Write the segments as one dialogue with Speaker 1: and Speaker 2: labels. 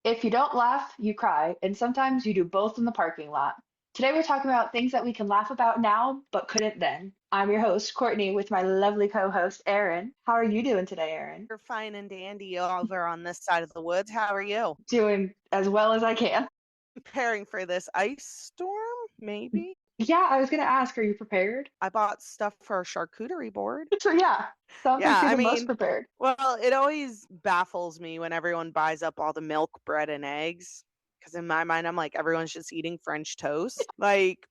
Speaker 1: If you don't laugh, you cry, and sometimes you do both in the parking lot. Today we're talking about things that we can laugh about now but couldn't then. I'm your host, Courtney, with my lovely co-host, Erin. How are you doing today, Erin?
Speaker 2: You're fine and dandy over on this side of the woods. How are you?
Speaker 1: Doing as well as I can.
Speaker 2: Preparing for this ice storm, maybe?
Speaker 1: Yeah, I was gonna ask, are you prepared?
Speaker 2: I bought stuff for a charcuterie board.
Speaker 1: So yeah, sounds like
Speaker 2: Yeah,
Speaker 1: you're
Speaker 2: I
Speaker 1: the most
Speaker 2: mean,
Speaker 1: prepared.
Speaker 2: well, it always baffles me when everyone buys up all the milk, bread, and eggs. Because in my mind, I'm like, everyone's just eating French toast. Like,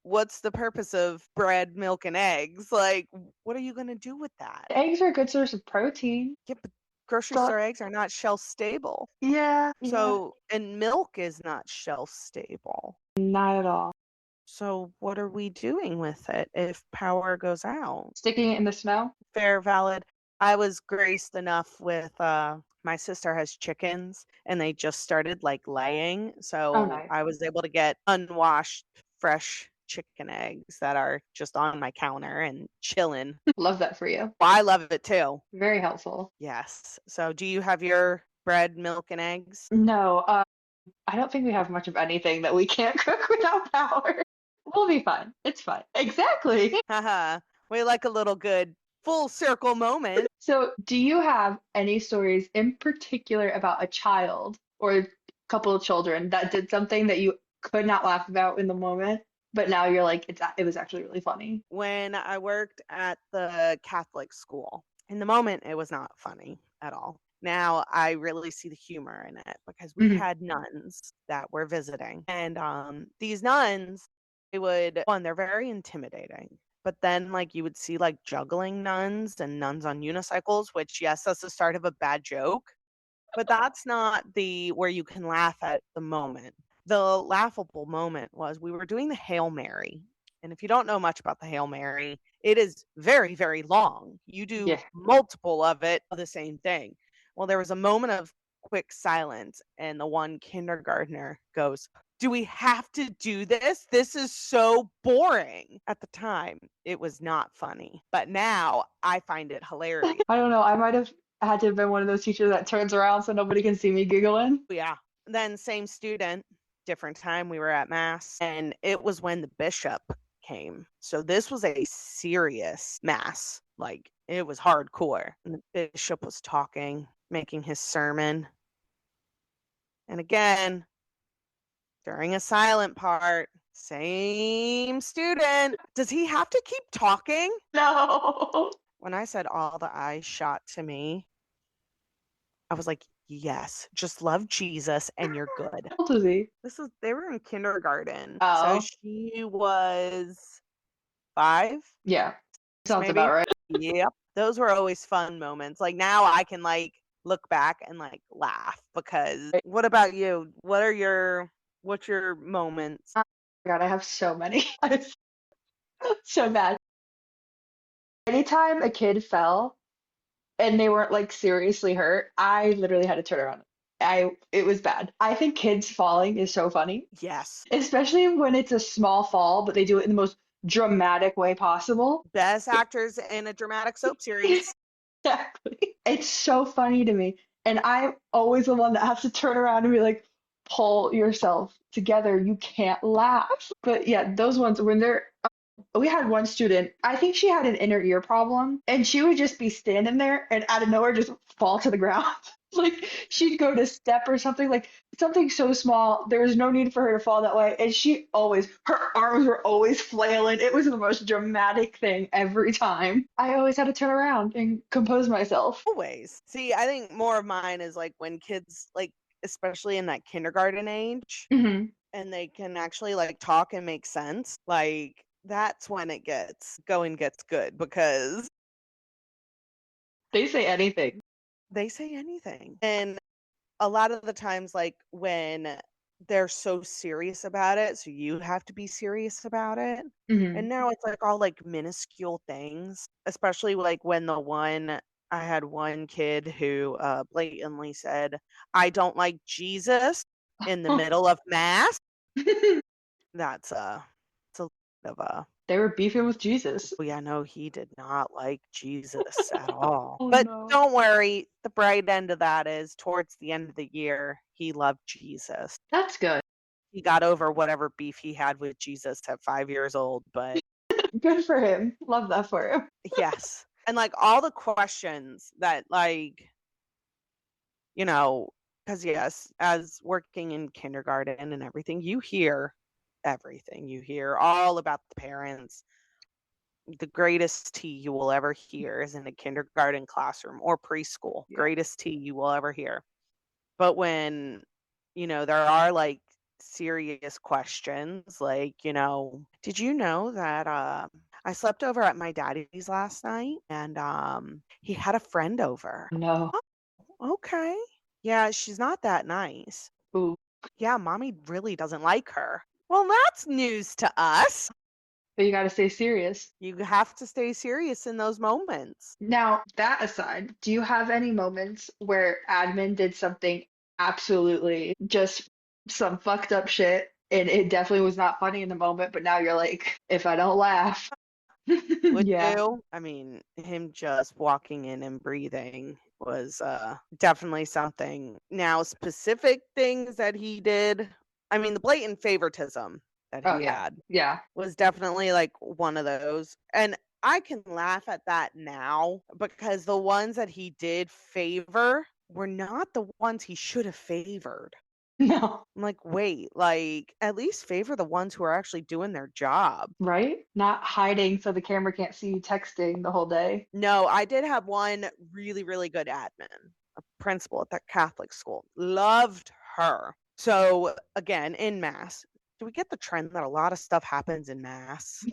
Speaker 2: what's the purpose of bread, milk, and eggs? Like, what are you going to do with that?
Speaker 1: Eggs are a good source of protein.
Speaker 2: Yeah, but grocery
Speaker 1: So
Speaker 2: store eggs are not shelf stable.
Speaker 1: yeah,
Speaker 2: So, and milk is not shelf stable.
Speaker 1: not at all.
Speaker 2: So what are we doing with it if power goes out?
Speaker 1: Sticking it in the snow?
Speaker 2: Fair, valid. I was graced enough with my sister has chickens and they just started like laying.
Speaker 1: Oh,
Speaker 2: So
Speaker 1: nice.
Speaker 2: I was able to get unwashed fresh chicken eggs that are just on my counter and chilling.
Speaker 1: Love that for you.
Speaker 2: I love it too.
Speaker 1: Very helpful.
Speaker 2: Yes. So do you have your bread, milk, and eggs?
Speaker 1: No, I don't think we have much of anything that we can't cook without power. We'll be fine. It's fine. Exactly.
Speaker 2: Haha. We like a little good full circle moment.
Speaker 1: So, do you have any stories in particular about a child or a couple of children that did something that you could not laugh about in the moment, but now you're like, it was actually really funny?
Speaker 2: When I worked at the Catholic school. In the moment, it was not funny at all. Now I really see the humor in it because we
Speaker 1: Mhm.
Speaker 2: had nuns that were visiting. And these nuns, they're very intimidating. But then, like, you would see like juggling nuns and nuns on unicycles, which, yes, that's the start of a bad joke. But that's not the where you can laugh at the moment. The laughable moment was we were doing the Hail Mary. And if you don't know much about the Hail Mary, it is very, very long. You do
Speaker 1: Yeah.
Speaker 2: multiple of it of the same thing. Well, there was a moment of quick silence, and the one kindergartner goes, "Do we have to do this? This is so boring." At the time, it was not funny, but now I find it hilarious.
Speaker 1: I don't know. I might have had to have been one of those teachers that turns around so nobody can see me giggling.
Speaker 2: Yeah. Then same student, different time, we were at mass, and it was when the bishop came. So this was a serious mass. Like it was hardcore. And the bishop was talking, making his sermon. And again, during a silent part, same student. Does he have to keep talking?
Speaker 1: No.
Speaker 2: When I said all the eyes shot to me, I was like, yes, just love Jesus and you're good.
Speaker 1: How old is he?
Speaker 2: They were in kindergarten. So
Speaker 1: Oh,
Speaker 2: she was 5,
Speaker 1: yeah. Sounds
Speaker 2: maybe.
Speaker 1: about right.
Speaker 2: Yep. Those were always fun moments. Like now I can like look back and like laugh because what about you? What's your moments?
Speaker 1: Oh my God, I have so many. So bad. Anytime a kid fell and they weren't like seriously hurt, I literally had to turn around. It was bad. I think kids falling is so funny,
Speaker 2: Yes.
Speaker 1: especially when it's a small fall, but they do it in the most dramatic way possible.
Speaker 2: Best actors in a dramatic soap series.
Speaker 1: Exactly. It's so funny to me. And I'm always the one that has to turn around and be like, pull yourself together. You can't laugh. But yeah, those ones when they're we had one student, I think she had an inner ear problem, and she would just be standing there and out of nowhere just fall to the ground. Like she'd go to step or something, like something so small. There was no need for her to fall that way. And her arms were always flailing. It was the most dramatic thing every time. I always had to turn around and compose myself.
Speaker 2: Always. See, I think more of mine is like when kids like especially in that kindergarten age
Speaker 1: Hmm.
Speaker 2: and they can actually like talk and make sense. Like that's when it gets good because
Speaker 1: They say anything.
Speaker 2: they say anything. And a lot of the times like when they're so serious about it, so you have to be serious about it. And
Speaker 1: Hmm.
Speaker 2: now it's like all like minuscule things, especially like when I had one kid who blatantly said, "I don't like Jesus" in the middle of mass. That's it's a bit of a
Speaker 1: They were beefing with Jesus.
Speaker 2: Oh, yeah, no, he did not like Jesus at all.
Speaker 1: Oh
Speaker 2: But
Speaker 1: no.
Speaker 2: don't worry, the bright end of that is towards the end of the year, he loved Jesus.
Speaker 1: That's good.
Speaker 2: He got over whatever beef he had with Jesus at 5 years old, but
Speaker 1: Good for him. Love that for him.
Speaker 2: yes. And, like, all the questions that, like, you know, because yes, as working in kindergarten and everything, you hear everything. You hear all about the parents. The greatest tea you will ever hear is in a kindergarten classroom or preschool.
Speaker 1: Yeah.
Speaker 2: Greatest tea you will ever hear. But when, there are like serious questions, like, did you know that I slept over at my daddy's last night and he had a friend over?
Speaker 1: No.
Speaker 2: Oh, okay. Yeah, she's not that nice.
Speaker 1: Ooh.
Speaker 2: Yeah, mommy really doesn't like her. Well, that's news to us.
Speaker 1: But you got to stay serious.
Speaker 2: You have to stay serious in those moments.
Speaker 1: Now, that aside, do you have any moments where admin did something absolutely just some fucked up shit and it definitely was not funny in the moment, but now you're like, if I don't laugh,
Speaker 2: Would
Speaker 1: yeah.
Speaker 2: you? I mean, him just walking in and breathing was definitely something. Now, specific things that he did, I mean, the blatant favoritism that
Speaker 1: Oh
Speaker 2: he
Speaker 1: yeah.
Speaker 2: had
Speaker 1: Yeah.
Speaker 2: was definitely like one of those. And I can laugh at that now because the ones that he did favor were not the ones he should have favored.
Speaker 1: No.
Speaker 2: I'm like, wait, like at least favor the ones who are actually doing their job.
Speaker 1: Right? Not hiding so the camera can't see you texting the whole day.
Speaker 2: No, I did have one really, really good admin, a principal at that Catholic school. Loved her. So again, in mass, do we get the trend that a lot of stuff happens in mass?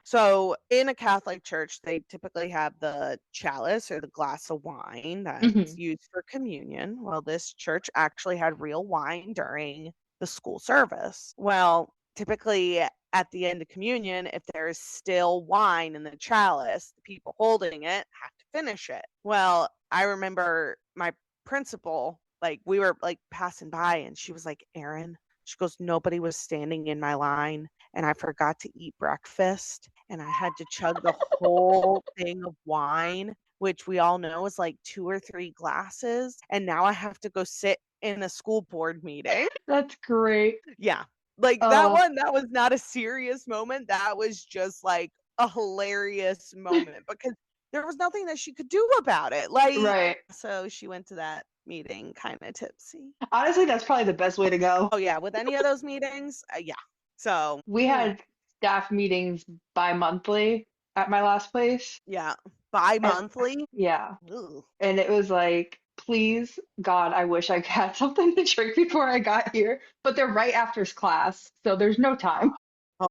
Speaker 2: So in a Catholic church, they typically have the chalice or the glass of wine that's
Speaker 1: Hmm.
Speaker 2: used for communion. Well, this church actually had real wine during the school service. Well, typically at the end of communion, if there is still wine in the chalice, the people holding it have to finish it. Well, I remember my principal, like we were like passing by and she was like, Erin, she goes, nobody was standing in my line and I forgot to eat breakfast and I had to chug the whole thing of wine, which we all know is like 2 or 3 glasses, and now I have to go sit in a school board meeting.
Speaker 1: That's great.
Speaker 2: Yeah. Like
Speaker 1: Oh,
Speaker 2: that was not a serious moment. That was just like a hilarious moment because there was nothing that she could do about it. Like,
Speaker 1: right.
Speaker 2: so she went to that meeting kind of tipsy.
Speaker 1: Honestly, that's probably the best way to go.
Speaker 2: Oh yeah, with any of those meetings, yeah. So,
Speaker 1: We had staff meetings bi-monthly at my last place.
Speaker 2: yeah,
Speaker 1: And
Speaker 2: bi-monthly.
Speaker 1: yeah,
Speaker 2: Ugh.
Speaker 1: and it was like, please, God, I wish I had something to drink before I got here. But they're right after class, so there's no time.
Speaker 2: Oh,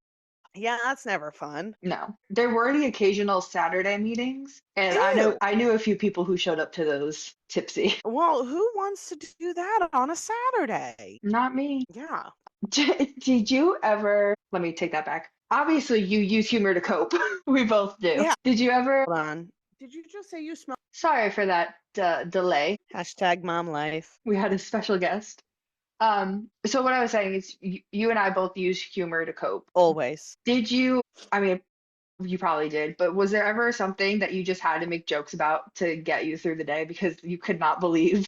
Speaker 2: yeah, that's never fun.
Speaker 1: No. There were the occasional Saturday meetings, and
Speaker 2: Ew.
Speaker 1: I knew a few people who showed up to those tipsy.
Speaker 2: Well, who wants to do that on a Saturday?
Speaker 1: Not me.
Speaker 2: Yeah.
Speaker 1: Did you ever, let me take that back. Obviously, you use humor to cope. We both do.
Speaker 2: Yeah.
Speaker 1: Did you ever,
Speaker 2: Hold on. Did you just say you smell?
Speaker 1: sorry for that delay.
Speaker 2: Hashtag mom life.
Speaker 1: We had a special guest. So what I was saying is you and I both use humor to cope.
Speaker 2: Always.
Speaker 1: Did you, I mean, you probably did, but was there ever something that you just had to make jokes about to get you through the day because you could not believe?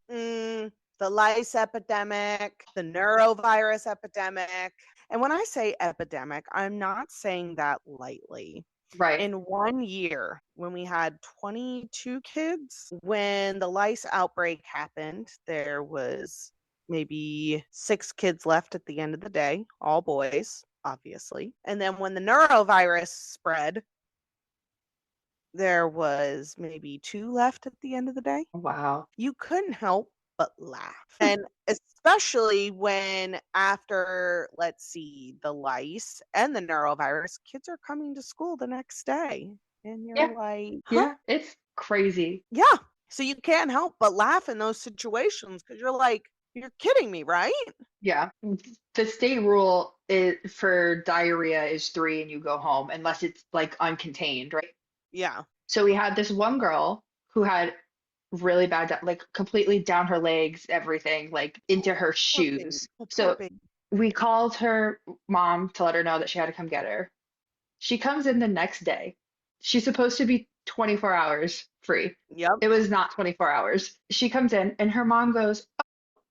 Speaker 2: The lice epidemic, the neurovirus epidemic. And when I say epidemic, I'm not saying that lightly.
Speaker 1: Right.
Speaker 2: In 1 year, when we had 22 kids, when the lice outbreak happened, there was maybe 6 kids left at the end of the day, all boys, obviously. And then when the neurovirus spread, there was maybe 2 left at the end of the day.
Speaker 1: Wow.
Speaker 2: You couldn't help but laugh. And especially when after, let's see, the lice and the neurovirus, kids are coming to school the next day. And you're
Speaker 1: Yeah.
Speaker 2: like, huh?
Speaker 1: Yeah. It's crazy.
Speaker 2: Yeah. So you can't help but laugh in those situations because you're like, you're kidding me, right?
Speaker 1: Yeah. The state rule is for diarrhea is 3 and you go home unless it's like uncontained, right?
Speaker 2: Yeah.
Speaker 1: So we had this one girl who had really bad, like completely down her legs, everything, like into her
Speaker 2: Poor baby.
Speaker 1: shoes.
Speaker 2: Oh, poor
Speaker 1: So
Speaker 2: baby.
Speaker 1: We called her mom to let her know that she had to come get her. She comes in the next day. She's supposed to be 24 hours free.
Speaker 2: Yep.
Speaker 1: It was not 24 hours. She comes in and her mom goes,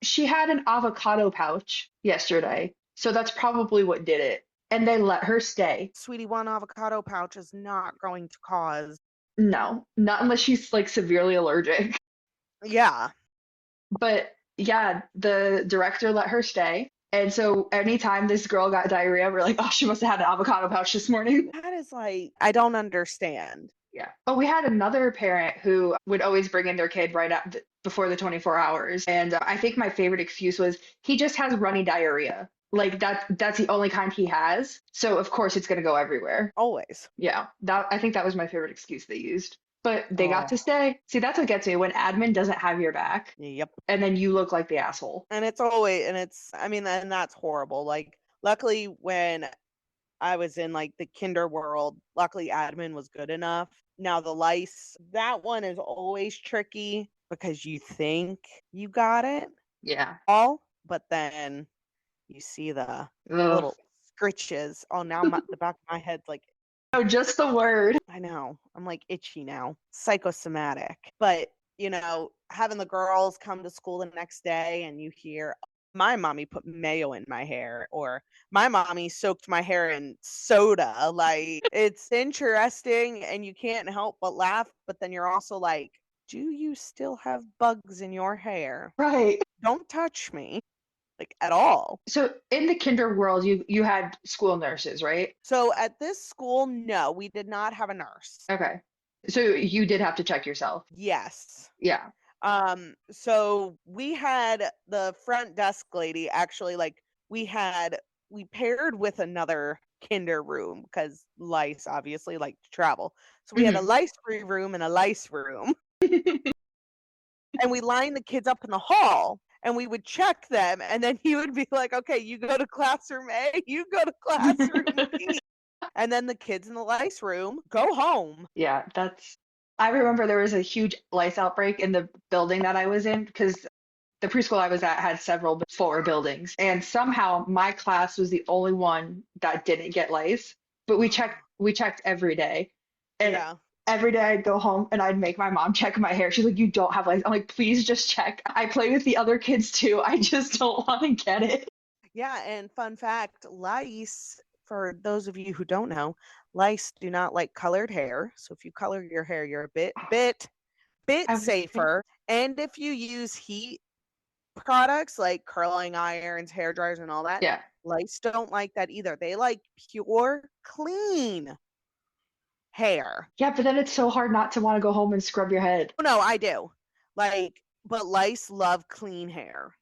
Speaker 1: she had an avocado pouch yesterday. So that's probably what did it. And they let her stay.
Speaker 2: Sweetie, one avocado pouch is not going to cause.
Speaker 1: No, not unless she's like severely allergic.
Speaker 2: Yeah.
Speaker 1: But yeah, the director let her stay. And so anytime this girl got diarrhea, we're like, oh, she must have had an avocado pouch this morning.
Speaker 2: That is like, I don't understand.
Speaker 1: Yeah. Oh, we had another parent who would always bring in their kid right before the 24 hours. And I think my favorite excuse was he just has runny diarrhea. Like that's the only kind he has. So of course it's going to go everywhere.
Speaker 2: Always.
Speaker 1: Yeah. That I think that was my favorite excuse they used. But they got
Speaker 2: Oh,
Speaker 1: to stay. See, that's what gets me when admin doesn't have your back
Speaker 2: yep.
Speaker 1: and then you look like the asshole.
Speaker 2: And it's always, and it's, I mean, and that's horrible. Like, luckily, when I was in like the kinder world, luckily, admin was good enough. Now, the lice, that one is always tricky because you think you got it
Speaker 1: Yeah.
Speaker 2: all, but then you see the
Speaker 1: Ugh.
Speaker 2: little scritches. Oh, now the back of my head's like,
Speaker 1: Oh, just the word.
Speaker 2: I know. I'm like itchy now. Psychosomatic. But, having the girls come to school the next day and you hear my mommy put mayo in my hair or my mommy soaked my hair in soda. Like it's interesting and you can't help but laugh, but then you're also like, do you still have bugs in your hair?
Speaker 1: Right.
Speaker 2: Don't touch me like at all.
Speaker 1: So in the kinder world, you had school nurses, right?
Speaker 2: So at this school, no, we did not have a nurse.
Speaker 1: Okay. So you did have to check yourself.
Speaker 2: Yes.
Speaker 1: Yeah.
Speaker 2: So we had the front desk lady actually we paired with another kinder room because lice obviously like to travel. So we had a
Speaker 1: Hmm.
Speaker 2: lice free room and a lice room, and we lined the kids up in the hall and we would check them, and then he would be like, okay, you go to classroom A, you go to classroom B. And then the kids in the lice room go home.
Speaker 1: Yeah, I remember there was a huge lice outbreak in the building that I was in because the preschool I was at had several floor buildings, and somehow my class was the only one that didn't get lice. But we checked every day, and
Speaker 2: Yeah.
Speaker 1: every day I'd go home and I'd make my mom check my hair. She's like, "You don't have lice." I'm like, "Please just check." I play with the other kids too. I just don't want to get it.
Speaker 2: Yeah, and fun fact, lice, for those of you who don't know, lice do not like colored hair. So if you color your hair, you're a bit
Speaker 1: I would think,
Speaker 2: safer. And if you use heat products like curling irons, hair dryers, and all that,
Speaker 1: yeah,
Speaker 2: lice don't like that either. They like pure, clean hair.
Speaker 1: yeah, but then it's so hard not to want to go home and scrub your head.
Speaker 2: Oh, no, I do. Like, but lice love clean hair.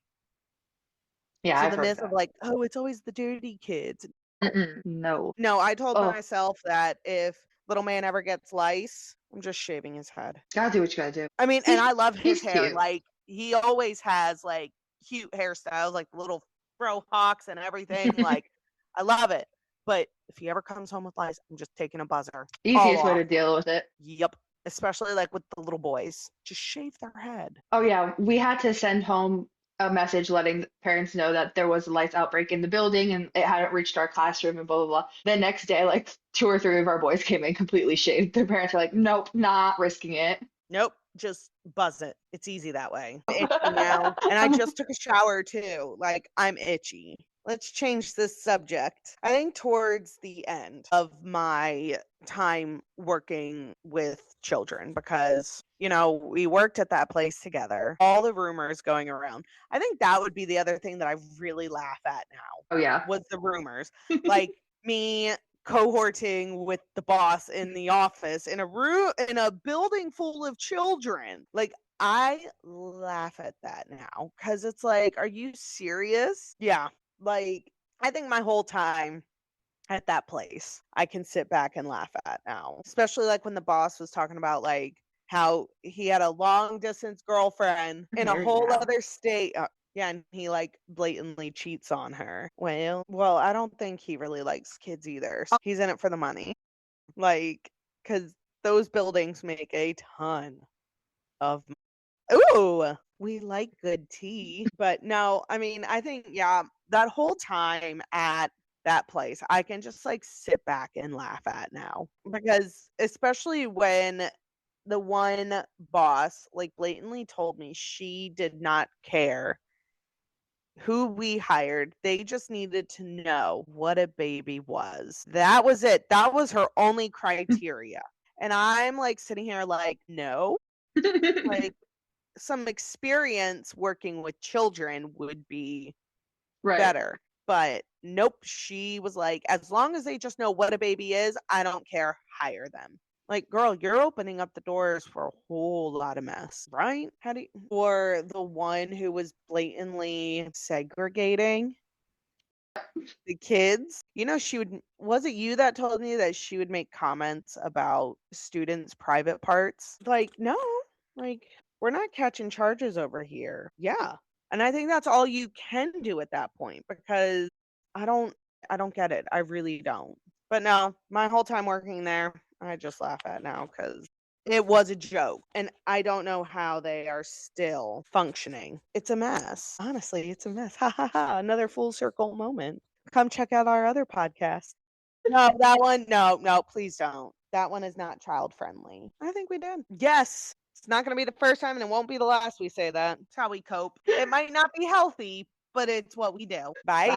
Speaker 1: Yeah,
Speaker 2: So
Speaker 1: I've
Speaker 2: the
Speaker 1: heard
Speaker 2: myth of
Speaker 1: that.
Speaker 2: like, oh, it's always the dirty kids.
Speaker 1: Mm-mm, no.
Speaker 2: No, I told
Speaker 1: Oh,
Speaker 2: myself that if little man ever gets lice, I'm just shaving his head.
Speaker 1: gotta do what you gotta do.
Speaker 2: I mean, and
Speaker 1: He's
Speaker 2: I love his
Speaker 1: he's
Speaker 2: hair.
Speaker 1: cute.
Speaker 2: Like he always has like cute hairstyles, like little fro hawks and everything. Like I love it. But if he ever comes home with lice, I'm just taking a buzzer all
Speaker 1: Easiest way
Speaker 2: off.
Speaker 1: to deal with it.
Speaker 2: Yep. Especially like with the little boys, just shave their head.
Speaker 1: Oh yeah, we had to send home a message letting parents know that there was a lights outbreak in the building and it hadn't reached our classroom and blah blah blah. The next day, like two or three of our boys came in completely shaved. Their parents were like, "Nope, not risking it."
Speaker 2: Nope, just buzz it. It's easy that way. I'm itchy now. And I just took a shower too. Like, I'm itchy. Let's change this subject. I think towards the end of my time working with children, because, we worked at that place together, all the rumors going around. I think that would be the other thing that I really laugh at now
Speaker 1: Oh yeah.
Speaker 2: was the rumors. Like, me cohorting with the boss in the office in a building full of children. Like I laugh at that now cuz it's like, are you serious? Yeah. Like I think my whole time at that place, I can sit back and laugh at now. Especially like when the boss was talking about like how he had a long distance girlfriend in a
Speaker 1: Married
Speaker 2: whole
Speaker 1: now.
Speaker 2: other state. Yeah, and he like blatantly cheats on her. Well, I don't think he really likes kids either. He's in it for the money. Like, because those buildings make a ton of. Ooh, we like good tea. But no, I mean, I think, yeah, that whole time at that place, I can just like sit back and laugh at now. Because especially when the one boss like blatantly told me she did not care who we hired. They just needed to know what a baby was. That was it. That was her only criteria. And I'm like sitting here like, no, like some experience working with children would be
Speaker 1: Right.
Speaker 2: better. But nope, she was like, as long as they just know what a baby is, I don't care, hire them. Like, girl, you're opening up the doors for a whole lot of mess, right? How do you, or the one who was blatantly segregating the kids? You know, she would, was it you that told me that she would make comments about students' private parts? Like, no, like, we're not catching charges over here. Yeah. And I think that's all you can do at that point because I don't I don't get it. I really don't. But no, my whole time working there, I just laugh at now because it was a joke. And I don't know how they are still functioning. It's a mess. Honestly, it's a mess. Ha ha ha. Another full circle moment. Come check out our other podcast. No, that one, no, no, please don't. That one is not child friendly. I think we did. Yes. It's not going to be the first time and it won't be the last we say that. It's how we cope. It might not be healthy, but it's what we do. Bye.